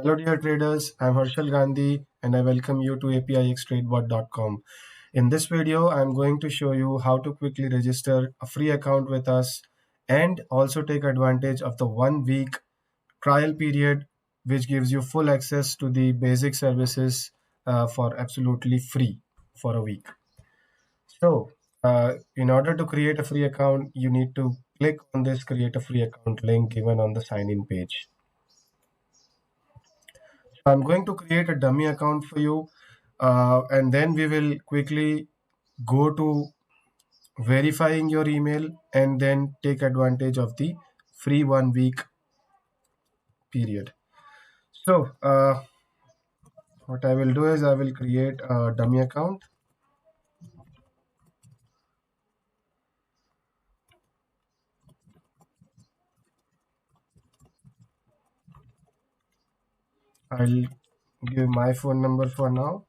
Hello, dear traders. I'm Harshal Gandhi and I welcome you to APIxTradeBot.com. In this video, I'm going to show you how to quickly register a free account with us and also take advantage of the 1 week trial period, which gives you full access to the basic services for absolutely free for a week. So, in order to create a free account, you need to click on this create a free account link given on the sign in page. I'm going to create a dummy account for you, and then we will quickly go to verifying your email and then take advantage of the free 1 week period. So, what I will do is I will create a dummy account. I'll give my phone number for now.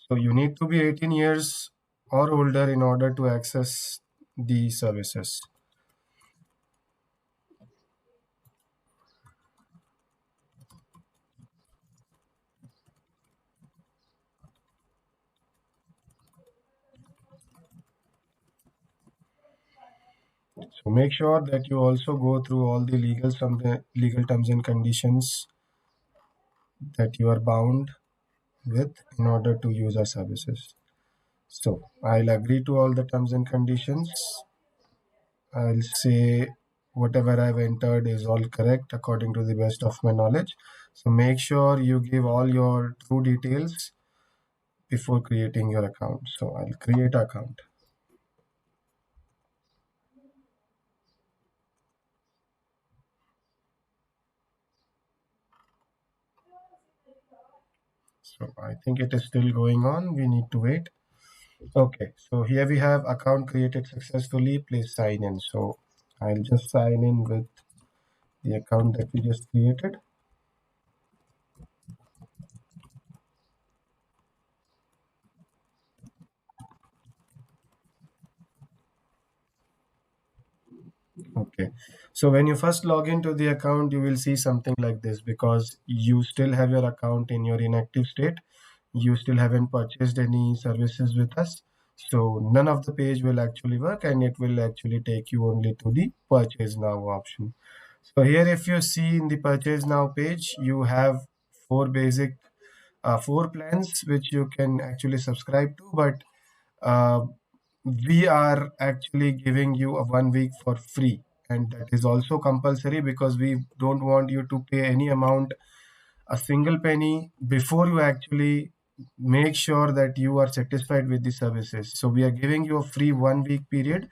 So, you need to be 18 years or older in order to access the services. So make sure that you also go through all the legal terms and conditions that you are bound with in order to use our services. So I'll agree to all the terms and conditions. I'll say whatever I've entered is all correct according to the best of my knowledge. So make sure you give all your true details before creating your account. So I'll create account. So I think it is still going on. We need to wait. Okay, so here we have account created successfully. Please sign in. So I'll just sign in with the account that we just created. Okay, so when you first log into the account, you will see something like this because you still have your account in your inactive state. You still haven't purchased any services with us. So none of the page will actually work and it will actually take you only to the purchase now option. So here if you see in the purchase now page, you have four plans which you can actually subscribe to, but uh, we are actually giving you a 1 week for free, and that is also compulsory because we don't want you to pay any amount, a single penny, before you actually make sure that you are satisfied with the services. So we are giving you a free 1 week period.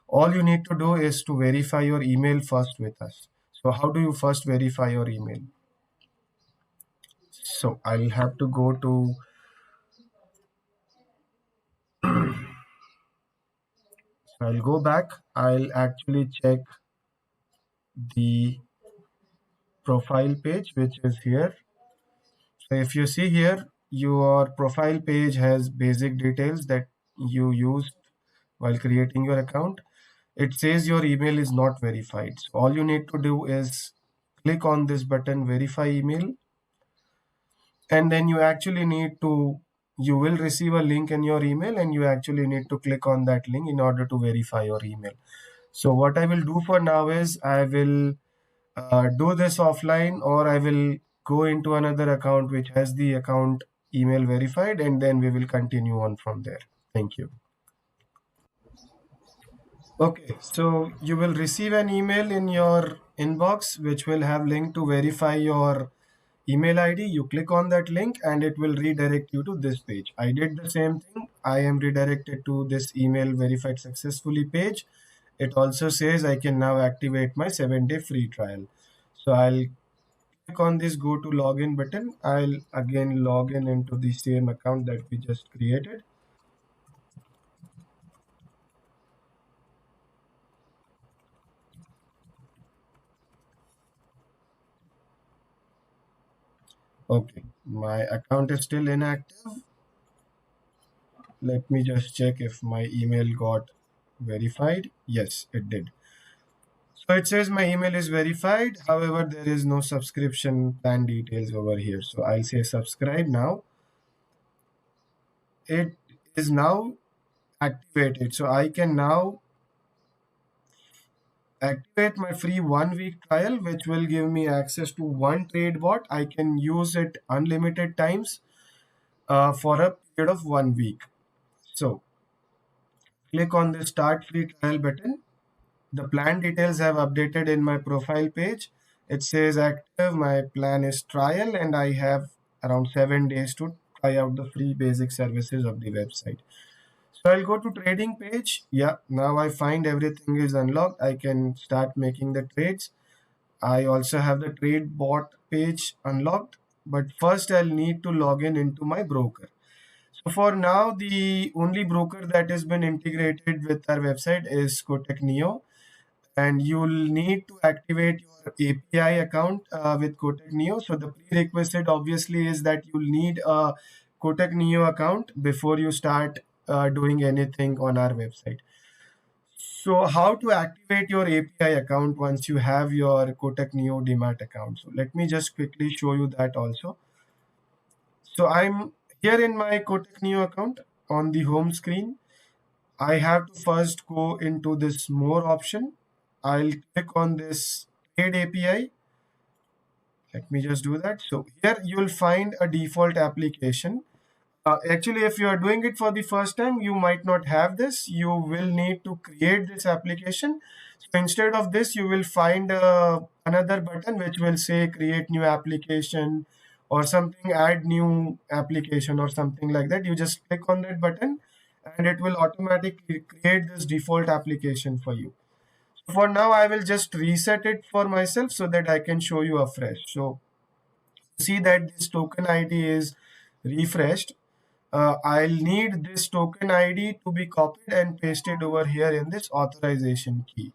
All you need to do is to verify your email first with us. So how do you first verify your email? So I'll have to go to I'll go back. I'll actually check the profile page, which is here. So if you see here, your profile page has basic details that you used while creating your account. It says your email is not verified. So all you need to do is click on this button, verify email, and then you will receive a link in your email and you actually need to click on that link in order to verify your email. So what I will do for now is I will do this offline, or I will go into another account which has the account email verified, and then we will continue on from there. Thank you. Okay, so you will receive an email in your inbox which will have link to verify your email ID. You click on that link and it will redirect you to this page. I did the same thing. I am redirected to this email verified successfully page. It also says I can now activate my 7-day free trial. So I'll click on this go to login button. I'll again log in into the same account that we just created. Okay, my account is still inactive. Let me just check if my email got verified. Yes, it did. So it says my email is verified. However, there is no subscription plan details over here. So I'll say subscribe now. It is now activated. So I can now activate my free 1 week trial, which will give me access to one trade bot. I can use it unlimited times for a period of 1 week. So click on the start free trial button. The plan details have updated in my profile page. It says active, my plan is trial, and I have around 7 days to try out the free basic services of the website. So I'll go to trading page. Yeah, now I find everything is unlocked. I can start making the trades. I also have the trade bot page unlocked, but first I'll need to log in into my broker. So for now, the only broker that has been integrated with our website is Kotak Neo, and you'll need to activate your API account with Kotak Neo. So the prerequisite obviously is that you'll need a Kotak Neo account before you start doing anything on our website. So how to activate your API account once you have your Kotak Neo Demat account? So let me just quickly show you that also. So I'm here in my Kotak Neo account on the home screen. I have to first go into this more option. I'll click on this trade API. Let me just do that. So here you'll find a default application. Actually, if you are doing it for the first time, you might not have this. You will need to create this application. So instead of this, you will find another button which will say create new application or something, add new application or something like that. You just click on that button and it will automatically create this default application for you. For now, I will just reset it for myself so that I can show you afresh. So see that this token ID is refreshed. I'll need this token ID to be copied and pasted over here in this authorization key.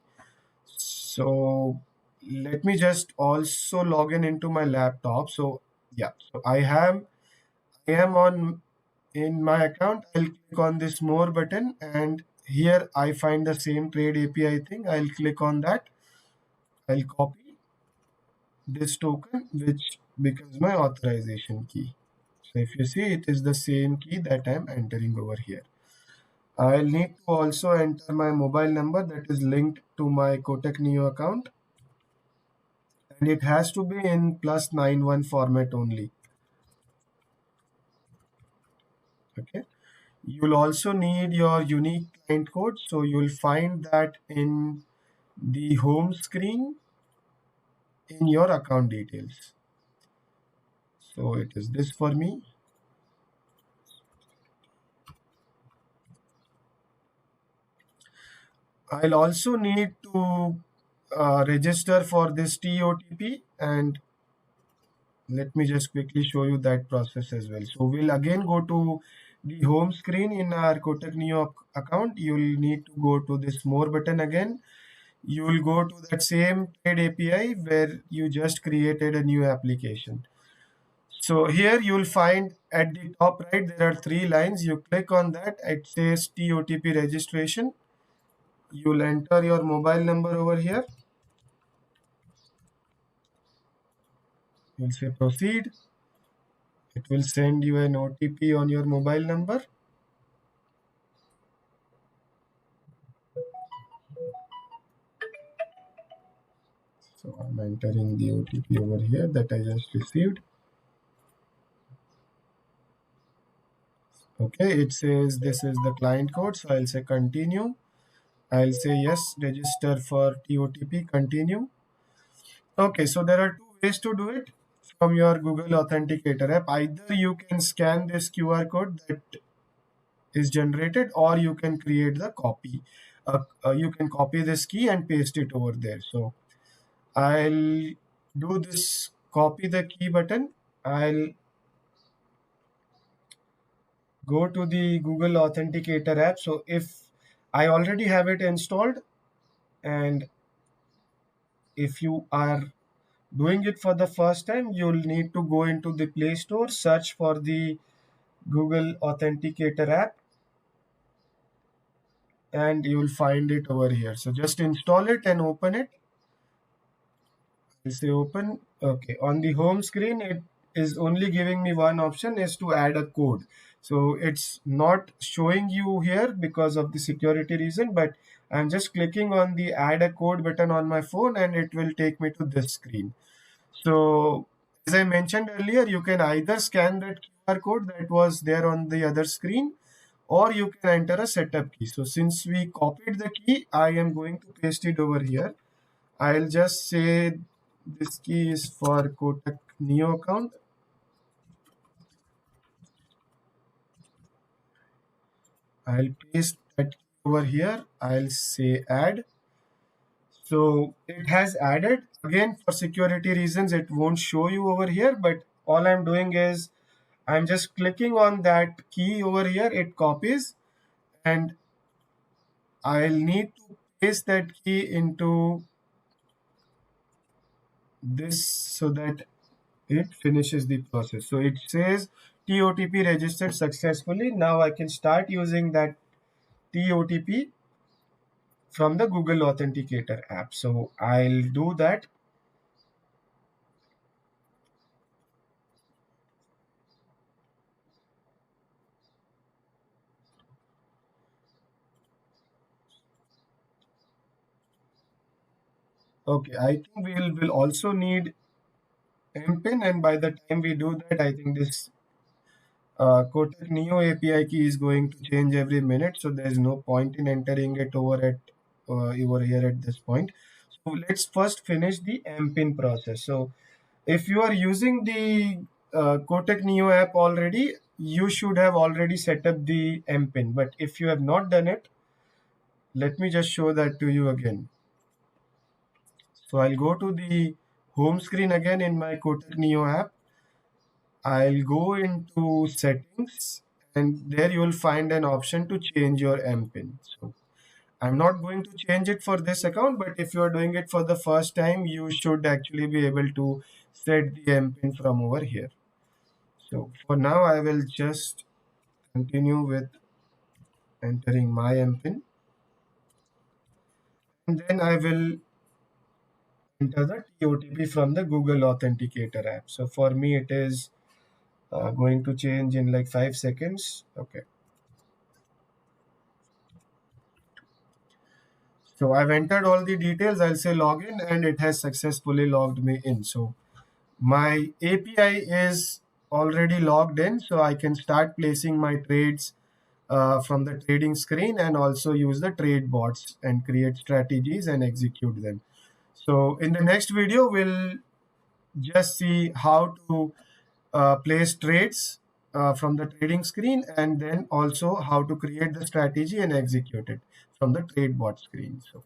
So let me just also log in into my laptop. So yeah, so I am on in my account. I'll click on this more button and here I find the same trade API thing. I'll click on that. I'll copy this token, which becomes my authorization key. So if you see, it is the same key that I'm entering over here. I'll need to also enter my mobile number that is linked to my Kotak Neo account, and it has to be in +91 format only. Okay. You'll also need your unique client code, so you'll find that in the home screen in your account details. So it is this for me. I'll also need to register for this TOTP, and let me just quickly show you that process as well. So we'll again go to the home screen in our Kotak Neo account. You'll need to go to this more button again. You will go to that same trade API where you just created a new application. So here you'll find at the top right, there are three lines. You click on that, it says TOTP registration. You'll enter your mobile number over here. You'll say proceed. It will send you an OTP on your mobile number. So I'm entering the OTP over here that I just received. Okay, it says this is the client code. So I'll say continue. I'll say yes, register for TOTP, continue. Okay, so there are two ways to do it from your Google Authenticator app. Either you can scan this QR code that is generated, or you can create the copy. You can copy this key and paste it over there. So I'll do this copy the key button. I'll go to the Google Authenticator app. So if I already have it installed, and if you are doing it for the first time, you'll need to go into the Play Store, search for the Google Authenticator app, and you'll find it over here. So just install it and open it. I'll say open. Okay, on the home screen, it is only giving me one option is to add a code. So it's not showing you here because of the security reason, but I'm just clicking on the add a code button on my phone and it will take me to this screen. So as I mentioned earlier, you can either scan that QR code that was there on the other screen, or you can enter a setup key. So since we copied the key, I am going to paste it over here. I'll just say this key is for Kotak Neo account. I'll paste that key over here. I'll say add. So it has added. Again, for security reasons, it won't show you over here, but all I'm doing is I'm just clicking on that key over here. It copies, and I'll need to paste that key into this so that it finishes the process. So it says TOTP registered successfully. Now I can start using that TOTP from the Google Authenticator app. So I'll do that. Okay, I think we'll also need MPIN, and by the time we do that, I think this Kotak Neo API key is going to change every minute, so there's no point in entering it over here at this point. So let's first finish the MPIN process. So if you are using the Kotak Neo app already, you should have already set up the MPIN. But if you have not done it, let me just show that to you again. So I'll go to the home screen again in my Kotak Neo app. I'll go into settings, and there you will find an option to change your MPIN. So I'm not going to change it for this account, but if you are doing it for the first time, you should actually be able to set the MPIN from over here. So for now, I will just continue with entering my MPIN, and then I will enter the TOTP from the Google Authenticator app. So for me, it is going to change in like 5 seconds. Okay. So I've entered all the details. I'll say login, and it has successfully logged me in. So my API is already logged in, so I can start placing my trades from the trading screen and also use the trade bots and create strategies and execute them. So in the next video, we'll just see how to place trades from the trading screen, and then also how to create the strategy and execute it from the trade bot screen. So